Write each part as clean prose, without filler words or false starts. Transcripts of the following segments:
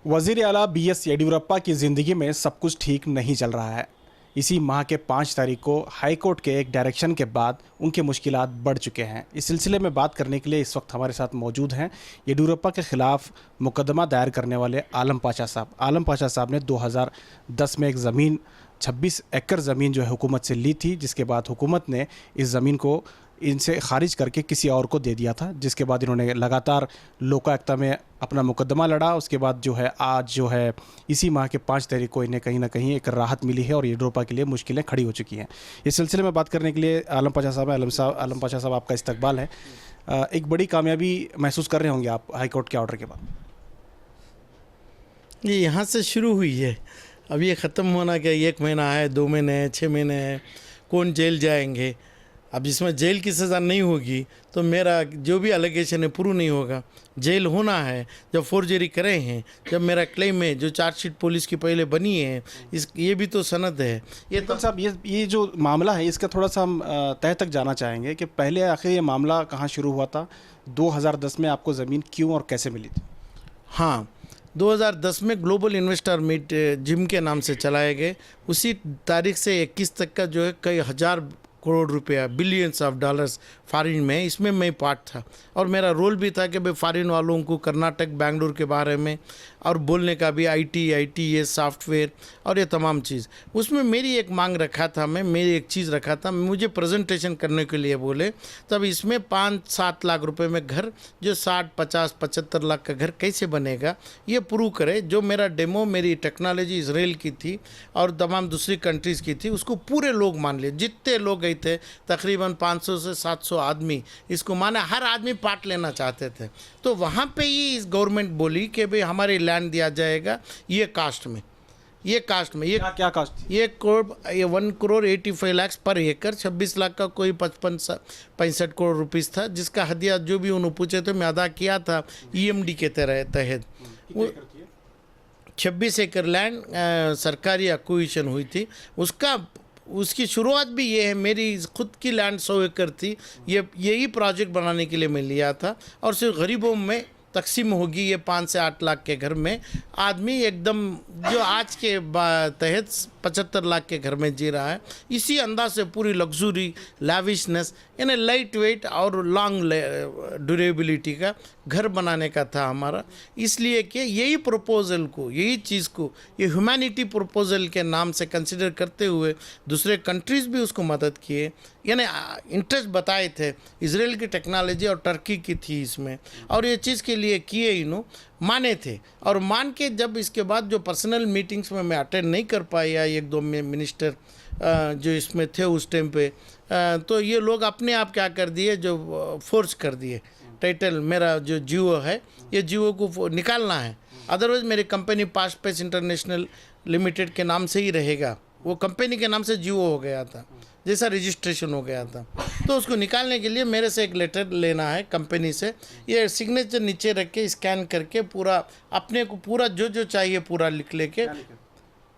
वज़ीर आला BS येडियुरप्पा की ज़िंदगी में सब कुछ ठीक नहीं चल रहा है। इसी माह के 5 तारीख को हाई कोर्ट के एक डायरेक्शन के बाद उनके मुश्किलात बढ़ चुके हैं। इस सिलसिले में बात करने के लिए इस वक्त हमारे साथ मौजूद हैं येडियुरप्पा के ख़िलाफ़ मुकदमा दायर करने वाले आलम पाशा साहब। आलम पाशा साहब ने 2010 में एक ज़मीन 26 एकड़ ज़मीन जो है हुकूमत से ली थी, जिसके बाद हुकूमत ने इस ज़मीन को इनसे खारिज करके किसी और को दे दिया था, जिसके बाद इन्होंने लगातार लोकायुक्ता में अपना मुकदमा लड़ा। उसके बाद जो है आज जो है इसी माह के 5 तारीख को इन्हें कहीं ना कहीं एक राहत मिली है और येडियुरप्पा के लिए मुश्किलें खड़ी हो चुकी हैं। इस सिलसिले में बात करने के लिए आलम पाशा साहब आलम पाशा साहब आपका इस्तकबाल है। एक बड़ी कामयाबी महसूस कर रहे होंगे आप हाई कोर्ट के ऑर्डर के बाद। ये यहाँ से शुरू हुई है, अब ये ख़त्म होना क्या 1 महीना है, 2 महीने है, 6 महीने है, कौन जेल जाएंगे। अब इसमें जेल की सज़ा नहीं होगी तो मेरा जो भी एलिगेशन है प्रूव नहीं होगा। जेल होना है, जब फोर्जरी करे हैं, जब मेरा क्लेम है जो चार्जशीट पुलिस की पहले बनी है, इस ये भी तो सनद है। ये तो साहब ये जो मामला है इसका थोड़ा सा हम तह तक जाना चाहेंगे कि पहले आखिर ये मामला कहाँ शुरू हुआ था, 2010 में आपको ज़मीन क्यों और कैसे मिली थी? हाँ, 2010 में ग्लोबल इन्वेस्टर मीट जिम के नाम से चलाए गए। उसी तारीख से 21 तक का जो है कई हज़ार करोड़ रुपया, बिलियंस ऑफ डॉलर्स फॉरेन में, इसमें मैं पार्ट था और मेरा रोल भी था कि भाई फॉरेन वालों को कर्नाटक बेंगलुरु के बारे में और बोलने का भी IT सॉफ्टवेयर और ये तमाम चीज़। उसमें मेरी एक मांग रखा था, मेरी एक चीज़ रखा था, मुझे प्रेजेंटेशन करने के लिए बोले, तब इसमें 5-7 लाख रुपए में घर, जो 60, 50, 75 लाख का घर कैसे बनेगा ये प्रूव करे। जो मेरा डेमो, मेरी टेक्नोलॉजी इसराइल की थी और तमाम दूसरी कंट्रीज़ की थी, उसको पूरे लोग मान लिए। जितने लोग गए थे तकरीबन 500 से 700 आदमी इसको माना, हर आदमी पार्ट लेना चाहते थे। तो वहाँ पे ही इस गवर्नमेंट बोली कि भाई हमारे लैंड दिया जाएगा ये कास्ट में, ये क्या कास्ट? ये 1 करोड़ 85 लाख पर एकड़, 26 लाख का कोई 65 करोड़ रुपीस था, जिसका हदिया जो भी उन्होंने पूछे थे मैं अदा किया था EMD के तहत। 26 एकड़ लैंड सरकारी एक्विजिशन हुई थी। उसकी शुरुआत भी ये है, मेरी खुद की लैंड 100 एकड़ थी, यही प्रोजेक्ट बनाने के लिए मैं लिया था और सिर्फ गरीबों में तकसीम होगी ये 5 से 8 लाख के घर में। आदमी एकदम जो आज के तहत 75 लाख के घर में जी रहा है, इसी अंदाज से पूरी लग्जरी, लैविशनेस, यानी लाइट वेट और लॉन्ग ड्यूरेबिलिटी का घर बनाने का था हमारा। इसलिए कि यही प्रपोजल को, यही चीज़ को, ये ह्यूमैनिटी प्रपोजल के नाम से कंसिडर करते हुए दूसरे कंट्रीज़ भी उसको मदद किए, यानी इंटरेस्ट बताए थे। इजराइल की टेक्नोलॉजी और टर्की की थी इसमें, और ये चीज़ के लिए किए इन्हों माने थे। और मान के जब इसके बाद जो पर्सनल मीटिंग्स में मैं अटेंड नहीं कर पाया, 1-2 मिनिस्टर जो इसमें थे उस टाइम पे, तो ये लोग अपने आप क्या कर दिए, जो फोर्स कर दिए टाइटल, मेरा जो जियो है ये जियो को निकालना है, अदरवाइज़ मेरी company past pace international limited के नाम से ही रहेगा। वो कंपनी के नाम से जियो हो गया था, जैसा रजिस्ट्रेशन हो गया था। तो उसको निकालने के लिए मेरे से एक लेटर लेना है कंपनी से, ये सिग्नेचर नीचे रख के स्कैन करके पूरा अपने को पूरा जो चाहिए पूरा लिख लेके,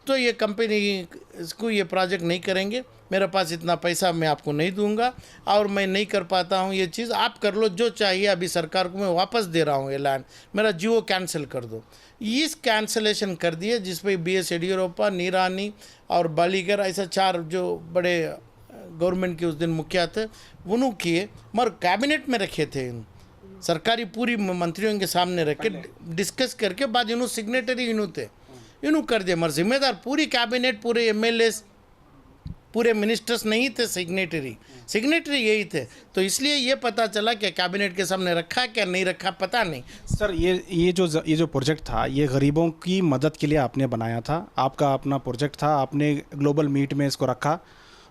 तो ये कंपनी इसको ये प्रोजेक्ट नहीं करेंगे, मेरे पास इतना पैसा मैं आपको नहीं दूंगा और मैं नहीं कर पाता हूँ ये चीज़, आप कर लो जो चाहिए, अभी सरकार को मैं वापस दे रहा हूँ ये लैंड, मेरा जियो कैंसिल कर दो। इस कैंसिलेशन कर दिए, जिस पे BS येडियुरप्पा, निरानी और बालीकर, ऐसा 4 जो बड़े गवर्नमेंट के उस दिन मुखिया थे उन्होंने किए, मगर कैबिनेट में रखे थे सरकारी पूरी मंत्रियों के सामने रख के डिस्कस करके बाद इन्हों सिग्नेटरी थे, इन्हों कर दिया। मगर जिम्मेदार पूरी कैबिनेट, पूरे MLAs, पूरे मिनिस्टर्स नहीं थे, सिग्नेटरी यही थे। तो इसलिए ये पता चला कि कैबिनेट के सामने रखा क्या नहीं रखा पता नहीं। सर ये जो प्रोजेक्ट था ये गरीबों की मदद के लिए आपने बनाया था, आपका अपना प्रोजेक्ट था, आपने ग्लोबल मीट में इसको रखा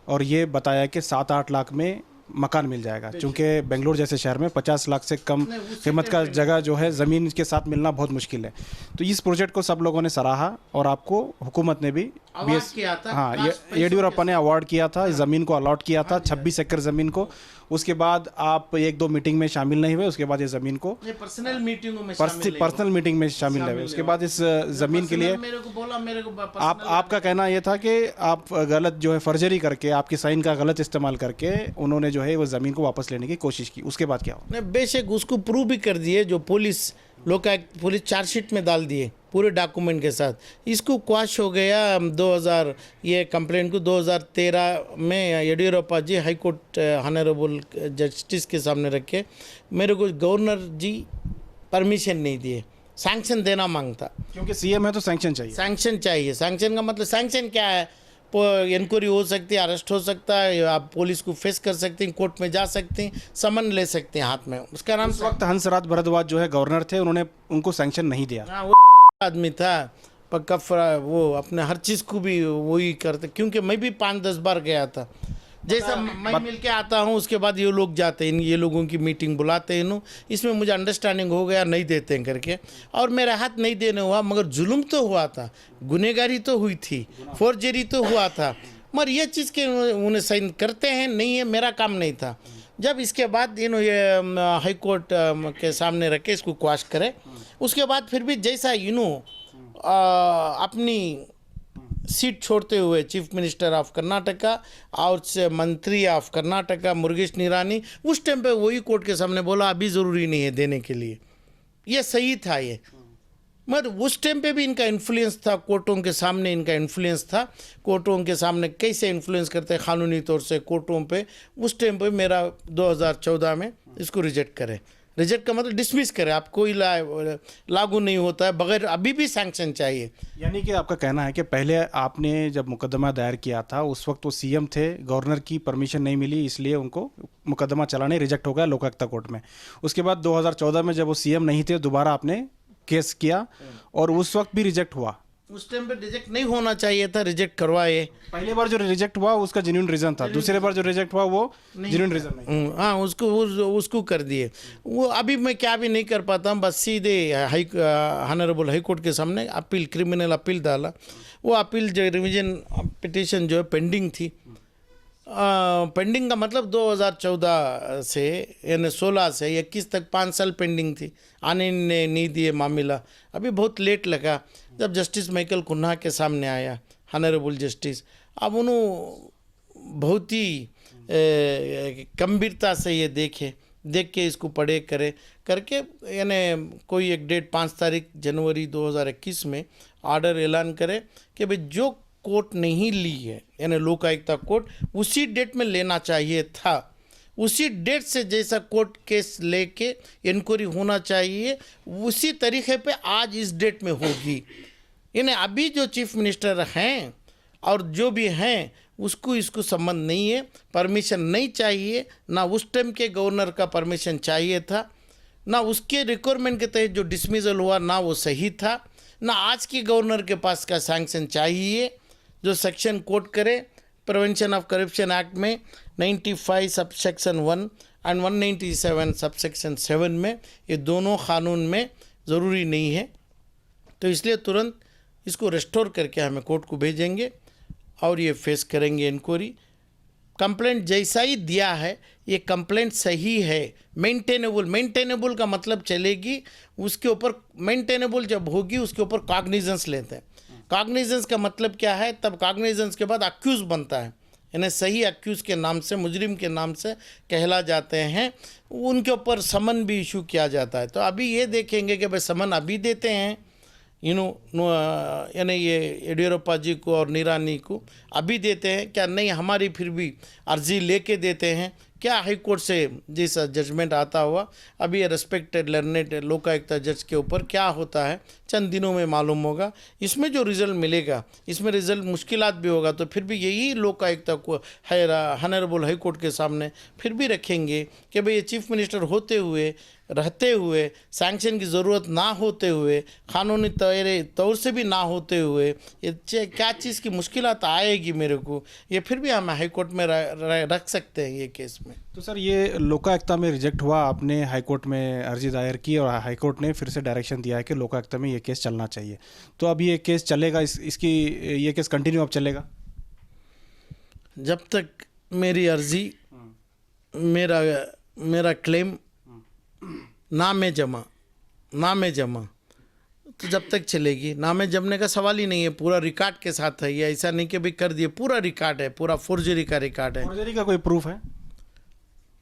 और ये बताया कि 7-8 लाख में मकान मिल जाएगा, क्योंकि बेंगलुरु जैसे शहर में 50 लाख से कम कीमत का जगह जो है ज़मीन के साथ मिलना बहुत मुश्किल है। तो इस प्रोजेक्ट को सब लोगों ने सराहा और आपको हुकूमत ने भी येडियुरप्पा ने अवार्ड किया था, इस ज़मीन को अलॉट किया था, 26 एकड़ ज़मीन को। उसके बाद आप 1-2 मीटिंग में शामिल नहीं हुए, उसके बाद ये ज़मीन को पर्सनल मीटिंग में शामिल नहीं हुए। उसके बाद इस ज़मीन के लिए आपका कहना ये था कि आप गलत जो है फर्जरी करके, आपकी साइन का गलत इस्तेमाल करके उन्होंने जो है वो ज़मीन को वापस लेने की कोशिश की। उसके बाद क्या हुआ? बेशक उसको प्रूव भी कर दिए, जो पुलिस चार्जशीट में डाल दिए पूरे डॉक्यूमेंट के साथ। इसको क्वाश हो गया 2000 ये कंप्लेंट को 2013 में येडियूरप्पा जी हाई कोर्ट ऑनरेबल जस्टिस के सामने रखे। मेरे को गवर्नर जी परमिशन नहीं दिए, सैंक्शन देना मांगता। क्योंकि सीएम है तो सैंक्शन चाहिए। सैंक्शन चाहिए। सैंक्शन का मतलब सैंक्शन क्या है? इंक्वायरी हो सकती है, अरेस्ट हो सकता है, आप पुलिस को फेस कर सकते हैं, कोर्ट में जा सकते हैं, समन ले सकते हैं हाथ में। उसका नाम उस वक्त हंसराज भारद्वाज जो है गवर्नर थे, उन्होंने उनको सैंक्शन नहीं दिया। हाँ, वो आदमी था पक्का वो अपने हर चीज़ को भी वही करते। क्योंकि मैं भी 5-10 बार गया था। जैसा मैं मिल के आता हूँ उसके बाद ये लोग जाते हैं, ये लोगों की मीटिंग बुलाते हैं। इसमें मुझे अंडरस्टैंडिंग हो गया नहीं देते हैं करके, और मेरा हाथ नहीं देने हुआ। मगर जुल्म तो हुआ था, गुनहगारी तो हुई थी, फोर्जरी तो हुआ था। मगर ये चीज़ के उन्हें साइन करते हैं नहीं है, मेरा काम नहीं था। जब इसके बाद ये हाई कोर्ट के सामने रखे इसको क्वाश करे, उसके बाद फिर भी जैसा अपनी सीट छोड़ते हुए चीफ मिनिस्टर ऑफ कर्नाटका और मंत्री ऑफ कर्नाटका मुरुगेश निरानी उस टाइम पे वही कोर्ट के सामने बोला अभी ज़रूरी नहीं है देने के लिए। ये सही था ये, मगर उस टाइम पे भी इनका इन्फ्लुएंस था, कोर्टों के सामने इनका इन्फ्लुएंस था। कोर्टों के सामने कैसे इन्फ्लुएंस करते हैं कानूनी तौर से कोर्टों पे, उस टाइम पे मेरा 2014 में इसको रिजेक्ट करे। रिजेक्ट का मतलब डिसमिस करे, आप कोई लागू नहीं होता है, बगैर अभी भी सैंक्शन चाहिए। यानी कि आपका कहना है कि पहले आपने जब मुकदमा दायर किया था उस वक्त वो सीएम थे, गवर्नर की परमिशन नहीं मिली, इसलिए उनको मुकदमा चलाने रिजेक्ट हो गया लोकायुक्त कोर्ट में। उसके बाद 2014 में जब वो सीएम नहीं थे दोबारा आपने केस किया और उस वक्त भी रिजेक्ट हुआ। उस टाइम पे रिजेक्ट नहीं होना चाहिए था, रिजेक्ट करवाए। पहली बार जो रिजेक्ट हुआ उसका जेन्युइन रीजन था, दूसरी बार जो रिजेक्ट हुआ वो जेन्युइन रीजन नहीं। हाँ, उसको कर दिए। वो अभी मैं क्या भी नहीं कर पाता हूँ, बस सीधे ऑनरेबल हाई कोर्ट के सामने अपील, क्रिमिनल अपील डाला। वो अपील जो रिवीजन पिटिशन जो है पेंडिंग थी। पेंडिंग का मतलब 2014 से यानी 16 से 21 तक 5 साल पेंडिंग थी, आने ने नहीं दिए मामला। अभी बहुत लेट लगा जब जस्टिस माइकल कुन्हा के सामने आया, ऑनरेबल जस्टिस। अब उन्होंने बहुत ही गंभीरता से ये देख के इसको पढ़े करके यानी कोई एक डेट 5 तारीख जनवरी 2021 में ऑर्डर ऐलान करे कि भाई जो कोर्ट नहीं ली है यानी लोकायुक्त कोर्ट उसी डेट में लेना चाहिए था। उसी डेट से जैसा कोर्ट केस लेके इंक्वायरी होना चाहिए उसी तरीके पे आज इस डेट में होगी। यानी अभी जो चीफ मिनिस्टर हैं और जो भी हैं उसको इसको संबंध नहीं है, परमिशन नहीं चाहिए। ना उस टाइम के गवर्नर का परमिशन चाहिए था, ना उसके रिक्वायरमेंट के तहत जो डिसमिसल हुआ ना वो सही था, ना आज के गवर्नर के पास का सैंक्शन चाहिए जो सेक्शन कोट करे प्रिवेंशन ऑफ करप्शन एक्ट में 95 sub section 1 and 197 sub section 7 में, ये दोनों कानून में ज़रूरी नहीं है। तो इसलिए तुरंत इसको रेस्टोर करके हमें कोर्ट को भेजेंगे और ये फेस करेंगे इंक्वायरी। कंप्लेंट जैसा ही दिया है ये कंप्लेंट सही है, मेंटेनेबल का मतलब चलेगी उसके ऊपर, मेंटेनेबल जब होगी उसके ऊपर कॉग्निजेंस लेते हैं। कॉग्निजेंस का मतलब क्या है, तब कॉग्निजेंस के बाद अक्यूज़ बनता है, यानी सही अक्यूज़ के नाम से, मुजरिम के नाम से कहला जाते हैं, उनके ऊपर समन भी इशू किया जाता है। तो अभी ये देखेंगे कि भाई समन अभी देते हैं यानी ये येडियूरप्पा जी को और निरानी को अभी देते हैं क्या, नहीं हमारी फिर भी अर्जी लेके देते हैं क्या, हाई कोर्ट से जैसा जजमेंट आता हुआ अभी ये रेस्पेक्टेड लर्नेड लोकायुक्त जज के ऊपर क्या होता है चंद दिनों में मालूम होगा। इसमें जो रिज़ल्ट मिलेगा इसमें रिज़ल्ट मुश्किलात भी होगा, तो फिर भी यही लोकायुक्त को ऑनरेबल हाई कोर्ट के सामने फिर भी रखेंगे कि भाई ये चीफ मिनिस्टर होते हुए रहते हुए सैंक्शन की ज़रूरत ना होते हुए कानूनी तौर से भी ना होते हुए ये क्या चीज़ की मुश्किलात आएगी मेरे को, ये फिर भी हम हाई कोर्ट में रख सकते हैं ये केस में। तो सर ये लोकायुक्ता में रिजेक्ट हुआ, आपने हाई कोर्ट में अर्जी दायर की और हाई कोर्ट ने फिर से डायरेक्शन दिया है कि लोकायुक्ता में ये केस चलना चाहिए, तो अब ये केस चलेगा, ये केस कंटिन्यू अब चलेगा जब तक मेरी अर्जी मेरा क्लेम नामे जमा तो जब तक चलेगी। नामे जमने का सवाल ही नहीं है, पूरा रिकॉर्ड के साथ है ये, ऐसा नहीं कि भी कर दिए, पूरा रिकॉर्ड है, पूरा फोर्जरी का रिकॉर्ड है। फोर्जरी का कोई प्रूफ है?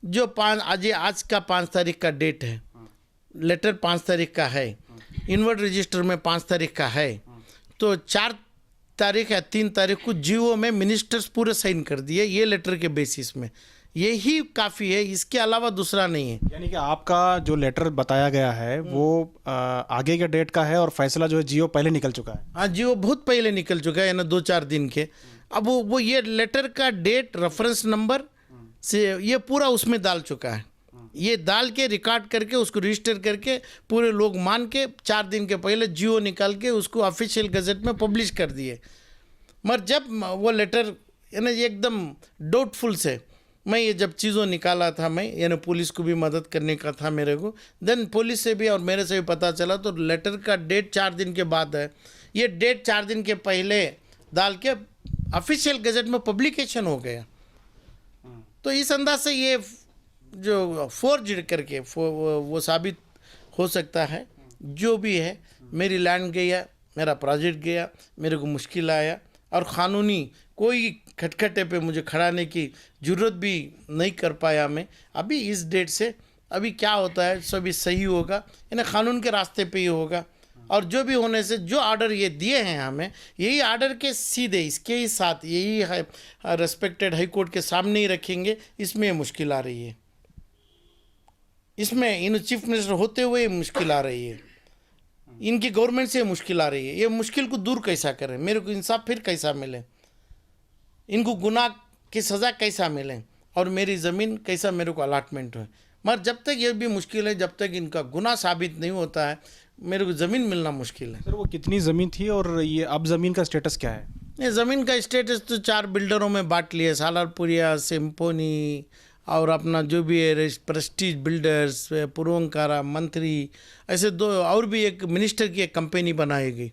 जो आज का 5 तारीख का डेट है, लेटर 5 तारीख का है, इन्वर्ट रजिस्टर में 5 तारीख का है, तो 4 तारीख या 3 तारीख को जीओ में मिनिस्टर्स पूरे साइन कर दिए ये लेटर के बेसिस में। यही काफ़ी है, इसके अलावा दूसरा नहीं है। यानी कि आपका जो लेटर बताया गया है वो आगे के डेट का है और फैसला जो है जियो पहले निकल चुका है। हाँ, जियो बहुत पहले निकल चुका है ना, 2-4 दिन के। अब वो ये लेटर का डेट, रेफरेंस नंबर से ये पूरा उसमें डाल चुका है। ये डाल के रिकॉर्ड करके उसको रजिस्टर करके पूरे लोग मान के 4 दिन के पहले जियो निकाल के उसको ऑफिशियल गजट में पब्लिश कर दिए। मगर जब वो लेटर यानी एकदम डाउटफुल से मैं ये जब चीज़ों निकाला था, मैं यानी पुलिस को भी मदद करने का था मेरे को, देन पुलिस से भी और मेरे से भी पता चला तो लेटर का डेट 4 दिन के बाद है। ये डेट 4 दिन के पहले डाल के ऑफिशियल गजट में पब्लिकेशन हो गया। तो इस अंदाज से ये जो फोर्ज्ड करके वो साबित हो सकता है। जो भी है, मेरी लैंड गया, मेरा प्रोजेक्ट गया, मेरे को मुश्किल आया और क़ानूनी कोई खटखटे पे मुझे खड़ाने की ज़रूरत भी नहीं कर पाया मैं। अभी इस डेट से अभी क्या होता है सभी सही होगा, यानी क़ानून के रास्ते पे ही होगा। और जो भी होने से जो ऑर्डर ये दिए हैं हमें, यही ऑर्डर के सीधे इसके ही साथ यही है रेस्पेक्टेड हाई कोर्ट के सामने ही रखेंगे। इसमें मुश्किल आ रही है, इसमें इन चीफ मिनिस्टर होते हुए मुश्किल आ रही है, इनकी गवर्नमेंट से मुश्किल आ रही है। ये मुश्किल को दूर कैसा करें, मेरे को इंसाफ फिर कैसा मिले, इनको गुनाह की सज़ा कैसा मिले और मेरी ज़मीन कैसा मेरे को अलॉटमेंट हो। मगर जब तक ये भी मुश्किल है, जब तक इनका गुनाह साबित नहीं होता है, मेरे को ज़मीन मिलना मुश्किल है। सर वो कितनी ज़मीन थी और ये अब ज़मीन का स्टेटस क्या है? ये ज़मीन का स्टेटस तो 4 बिल्डरों में बांट लिए, सालारपुरिया, सिम्फोनी और अपना जो भी है प्रेस्टीज बिल्डर्स, पुरवंकारा, मंत्री, ऐसे 2 और भी एक मिनिस्टर की एक कंपनी बनाएगी।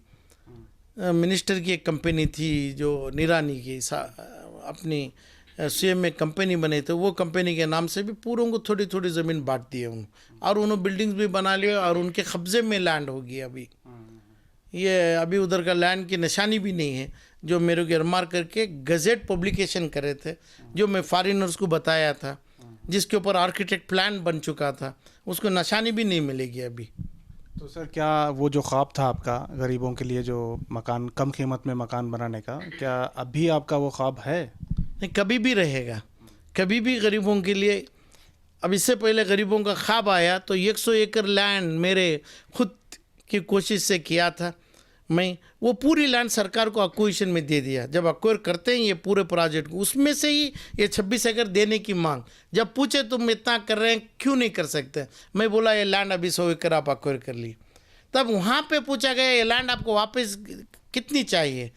मिनिस्टर की एक कंपनी थी जो निरानी की अपनी सीएम में कंपनी बने थे, वो कंपनी के नाम से भी पूरों को थोड़ी थोड़ी ज़मीन बांट दी है उन्होंने, और उन्होंने बिल्डिंग्स भी बना लिया और उनके कब्जे में लैंड होगी। अभी ये अभी उधर का लैंड की निशानी भी नहीं है, जो मेरे को एरमार्क करके गजेट पब्लिकेशन करे थे, जो मैं फॉरेनर्स को बताया था, जिसके ऊपर आर्किटेक्ट प्लान बन चुका था, उसको निशानी भी नहीं मिलेगी अभी। तो सर क्या वो जो ख्वाब था आपका गरीबों के लिए जो मकान, कम कीमत में मकान बनाने का, क्या अभी आपका वो ख्वाब है? नहीं, कभी भी रहेगा, कभी भी गरीबों के लिए। अब इससे पहले गरीबों का ख्वाब आया तो 100 एकड़ लैंड मेरे खुद की कोशिश से किया था मैं, वो पूरी लैंड सरकार को अक्विजिशन में दे दिया। जब अक्वायर करते हैं ये पूरे प्रोजेक्ट को, उसमें से ही ये 26 एकड़ देने की मांग। जब पूछे तुम इतना कर रहे हैं क्यों नहीं कर सकते, मैं बोला ये लैंड अभी 100 एकड़ आप अक्वायर कर ली। तब वहाँ पे पूछा गया ये लैंड आपको वापस कितनी चाहिए,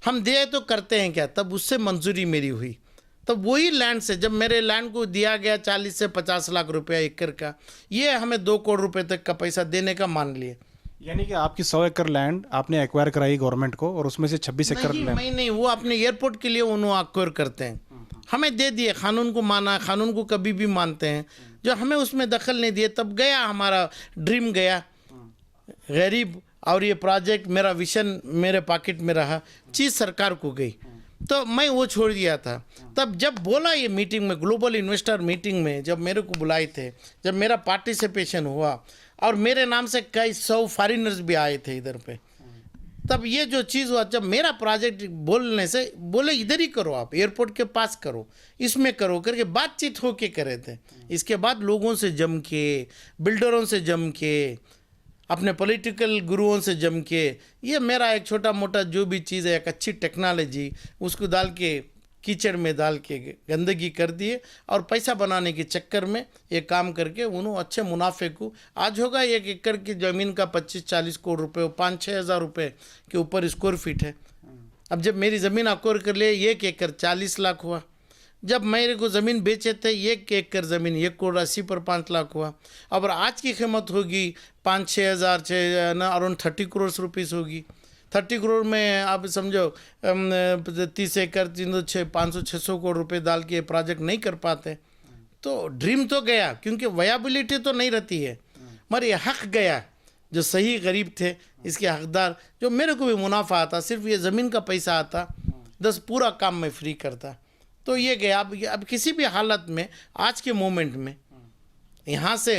हम दे तो करते हैं क्या, तब उससे मंजूरी मेरी हुई। तब वही लैंड से जब मेरे लैंड को दिया गया 40 से 50 लाख रुपया एकड़ का, ये हमें 2 करोड़ रुपए तक का पैसा देने का मान लिए। यानी कि आपकी 100 एकड़ लैंड आपने एक्वायर कराई गवर्नमेंट को और उसमें से 26 एकड़ लैंड नहीं, वो अपने एयरपोर्ट के लिए उन्होंने एक्वायर करते हैं, हमें दे दिए। कानून को माना, कानून को कभी भी मानते हैं, जो हमें उसमें दखल नहीं दिए। तब गया हमारा ड्रीम गया गरीब, और ये प्रोजेक्ट मेरा विजन मेरे पॉकेट में रहा, चीज़ सरकार को गई तो मैं वो छोड़ दिया था। तब जब बोला ये मीटिंग में, ग्लोबल इन्वेस्टर मीटिंग में जब मेरे को बुलाए थे, जब मेरा पार्टिसिपेशन हुआ और मेरे नाम से कई 100 फॉरेनर्स भी आए थे इधर पे, तब ये जो चीज़ हुआ, जब मेरा प्रोजेक्ट बोलने से बोले इधर ही करो, आप एयरपोर्ट के पास करो, इसमें करो करके बातचीत होके करे थे। इसके बाद लोगों से जम के, बिल्डरों से जम के, अपने पॉलिटिकल गुरुओं से जम के, ये मेरा एक छोटा मोटा जो भी चीज़ है, एक अच्छी टेक्नोलॉजी उसको डाल के कीचड़ में डाल के गंदगी कर दिए और पैसा बनाने के चक्कर में ये काम करके उन्होंने अच्छे मुनाफे को, आज होगा 1 एकड़ की ज़मीन का 25-40 करोड़ रुपए, 5-6 हज़ार रुपये के ऊपर स्क्वायर फीट है। अब जब मेरी ज़मीन अक्वायर कर लिए 1 एकड़ 40 लाख हुआ। जब मेरे को ज़मीन बेचे थे 1 एकड़ ज़मीन 1 करोड़ 80 पर 5 लाख हुआ। अब आज की कीमत होगी 5-6 हज़ार ना अराउंड 30 करोड़ रुपीज़ होगी। 30 करोड़ में आप समझो 30 एकड़ 500-600 करोड़ रुपए डाल के प्रोजेक्ट नहीं कर पाते। तो ड्रीम तो गया, क्योंकि वायबिलिटी तो नहीं रहती है, मगर ये हक गया। जो सही गरीब थे इसके हकदार, जो मेरे को भी मुनाफा आता, सिर्फ ये ज़मीन का पैसा आता, 10 पूरा काम मैं फ्री करता, तो ये गया। अब किसी भी हालत में आज के मोमेंट में यहाँ से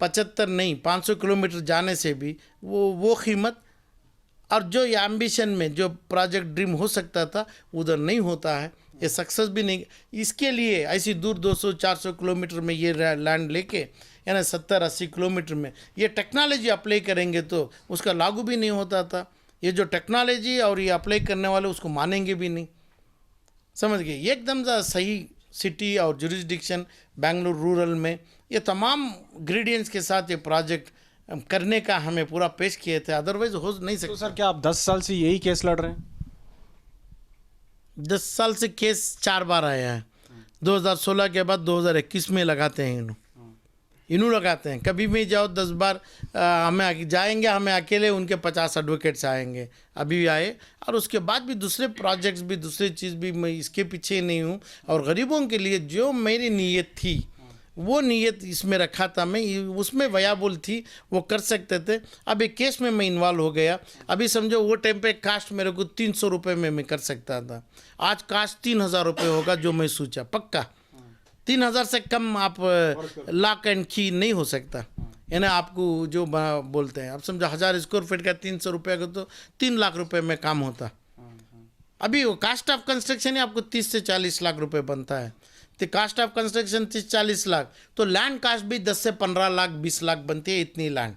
75 नहीं 500 किलोमीटर जाने से भी वो कीमत और जो ये एम्बिशन में जो प्रोजेक्ट ड्रीम हो सकता था उधर नहीं होता है, ये सक्सेस भी नहीं। इसके लिए ऐसी दूर 200-400 किलोमीटर में ये लैंड लेके यानी 70-80 किलोमीटर में ये टेक्नोलॉजी अप्लाई करेंगे तो उसका लागू भी नहीं होता था। ये जो टेक्नोलॉजी और ये अप्लाई करने वाले उसको मानेंगे भी नहीं, समझ गए। एकदम सही सिटी और जुरिस्डिक्शन बेंगलुरु रूरल में ये तमाम ग्रेडियंट्स के साथ ये प्रोजेक्ट करने का हमें पूरा पेश किए थे, अदरवाइज हो नहीं सकता। तो सर क्या आप 10 साल से यही केस लड़ रहे हैं? 10 साल से केस 4 बार आया है। 2016 के बाद 2021 में लगाते हैं इन्हों लगाते हैं। कभी भी जाओ 10 बार हमें जाएंगे, हमें अकेले उनके 50 एडवोकेट्स आएंगे, अभी भी आए। और उसके बाद भी दूसरे प्रोजेक्ट्स भी दूसरी चीज़ भी मैं इसके पीछे नहीं हूँ। और गरीबों के लिए जो मेरी नीयत थी वो नीयत इसमें रखा था, मैं उसमें वयाबुल थी, वो कर सकते थे। अब एक केस में मैं इन्वॉल्व हो गया। अभी समझो वो टाइम पे कास्ट मेरे को 300 रुपये में मैं कर सकता था, आज कास्ट 3000 रुपये होगा जो मैं सोचा पक्का। 3000 से कम आप लॉक एंड की नहीं हो सकता, यानी आपको जो बोलते हैं, आप समझो 1000 स्क्वायर फीट का 300 रुपये का तो 3 लाख रुपए में काम होता। अभी वो कास्ट ऑफ कंस्ट्रक्शन ही आपको 30 से 40 लाख रुपए बनता है। तो कास्ट ऑफ कंस्ट्रक्शन 30-40 लाख, तो लैंड कास्ट भी 10 से 15 लाख 20 लाख बनती है इतनी लैंड।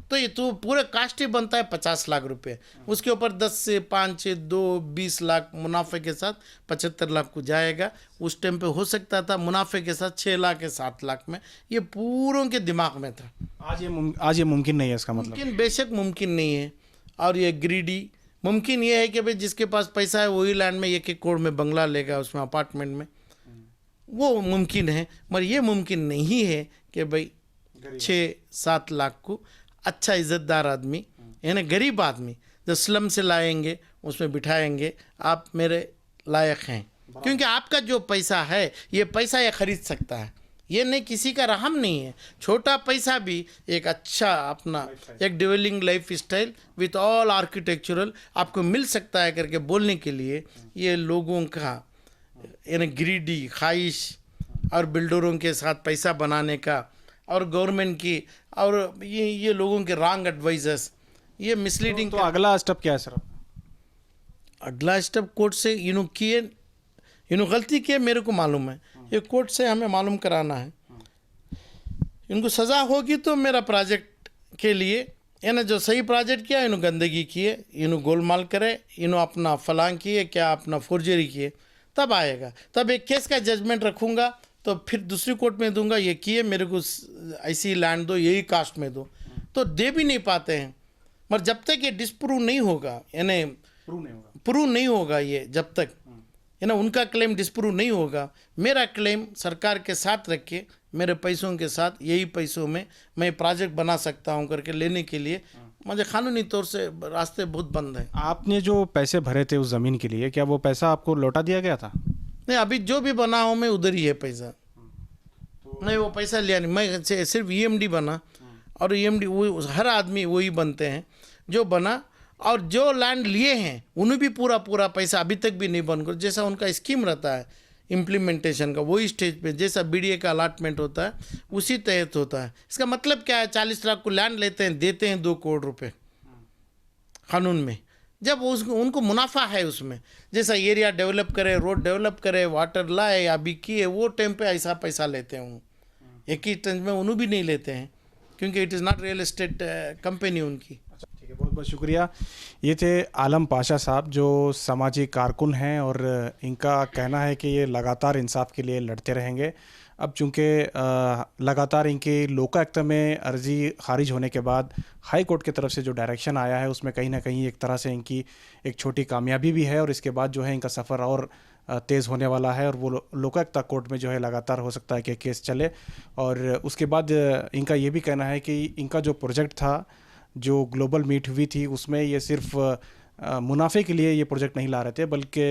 तो ये तो पूरे कास्ट ही बनता है 50 लाख रुपए। उसके ऊपर 10 से 5 से 20 लाख मुनाफे के साथ 75 लाख को जाएगा। उस टाइम पे हो सकता था मुनाफे के साथ 6 लाख या 7 लाख में, ये पूरों के दिमाग में था। आज ये मुमकिन नहीं है, इसका मतलब? मुमकिन बेशक मुमकिन नहीं है। और ये ग्रीडी मुमकिन ये है कि भाई जिसके पास पैसा है वही लैंड में 1-1 करोड़ में बंगला लेगा, उसमें अपार्टमेंट में, वो मुमकिन है। मगर ये मुमकिन नहीं है कि भाई 6-7 लाख को अच्छा इज़्ज़तदार आदमी यानी गरीब आदमी जो स्लम से लाएंगे उसमें बिठाएंगे, आप मेरे लायक हैं। क्योंकि आपका जो पैसा है ये पैसा ये खरीद सकता है, ये नहीं किसी का रहम नहीं है। छोटा पैसा भी एक अच्छा अपना एक dwelling lifestyle with all architectural आपको मिल सकता है करके बोलने के लिए ये लोगों का यानी ग्रीडी ख्वाहिश और बिल्डरों के साथ पैसा बनाने का और गवर्नमेंट की और ये लोगों के रॉन्ग एडवाइजर्स, ये मिसलीडिंग। तो अगला स्टेप क्या है सर? अगला स्टेप कोर्ट से इन्हों गलती किए मेरे को मालूम है, ये कोर्ट से हमें मालूम कराना है। इनको सज़ा होगी तो मेरा प्रोजेक्ट के लिए यानी जो सही प्रोजेक्ट किया, इन्हों गंदगी किए, इन्हों गोलमाल करे, इन्हों अपना फलांग किए, क्या अपना फोर्जरी किए, तब आएगा। तब एक केस का जजमेंट रखूँगा तो फिर दूसरी कोर्ट में दूंगा, ये किए मेरे को ऐसी लैंड दो, यही कास्ट में दो, तो दे भी नहीं पाते हैं। मगर जब तक ये डिस्प्रूव नहीं होगा, यानी प्रूव नहीं होगा, ये जब तक ना उनका क्लेम डिस्प्रूव नहीं होगा, मेरा क्लेम सरकार के साथ रख के मेरे पैसों के साथ यही पैसों में मैं प्रोजेक्ट बना सकता हूं करके लेने के लिए मुझे कानूनी तौर से रास्ते बहुत बंद हैं। आपने जो पैसे भरे थे उस ज़मीन के लिए, क्या वो पैसा आपको लौटा दिया गया था? नहीं, अभी जो भी बना हूँ मैं उधर ही है पैसा, नहीं वो पैसा लिया नहीं, मैं सिर्फ EMD बना। और EMD वो हर आदमी वही बनते हैं जो बना, और जो लैंड लिए हैं उन्हें भी पूरा पैसा अभी तक भी नहीं बन कर, जैसा उनका स्कीम रहता है इम्प्लीमेंटेशन का, वही स्टेज पे जैसा BDA का अलॉटमेंट होता है उसी तहत होता है। इसका मतलब क्या है, 40 लाख को लैंड लेते हैं, देते हैं 2 करोड़ रुपए कानून में। जब उनको मुनाफा है उसमें, जैसा एरिया डेवलप करे, रोड डेवलप करे, वाटर लाए या भी किए, वो टाइम पे ऐसा पैसा लेते हैं। एक ही टाइम में उन्हों भी नहीं लेते हैं क्योंकि it is not real estate company उनकी। ठीक है, बहुत बहुत शुक्रिया। ये थे आलम पाशा साहब जो सामाजिक कारकुन हैं और इनका कहना है कि ये लगातार इंसाफ के लिए लड़ते रहेंगे। अब चूँकि लगातार इनके लोकायुक्त में अर्जी खारिज होने के बाद हाई कोर्ट की तरफ से जो डायरेक्शन आया है उसमें कहीं ना कहीं एक तरह से इनकी एक छोटी कामयाबी भी है, और इसके बाद जो है इनका सफ़र और तेज़ होने वाला है, और वो लोकायुक्त कोर्ट में जो है लगातार हो सकता है कि केस चले। और उसके बाद इनका ये भी कहना है कि इनका जो प्रोजेक्ट था, जो ग्लोबल मीट हुई थी, उसमें ये सिर्फ मुनाफे के लिए ये प्रोजेक्ट नहीं ला रहे थे, बल्कि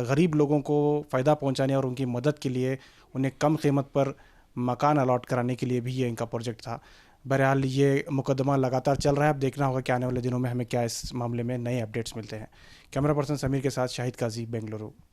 गरीब लोगों को फ़ायदा पहुंचाने और उनकी मदद के लिए उन्हें कम कीमत पर मकान अलॉट कराने के लिए भी ये इनका प्रोजेक्ट था। बहरहाल ये मुकदमा लगातार चल रहा है, अब देखना होगा कि आने वाले दिनों में हमें क्या इस मामले में नए अपडेट्स मिलते हैं। कैमरा पर्सन समीर के साथ शाहिद काजी, बेंगलुरु।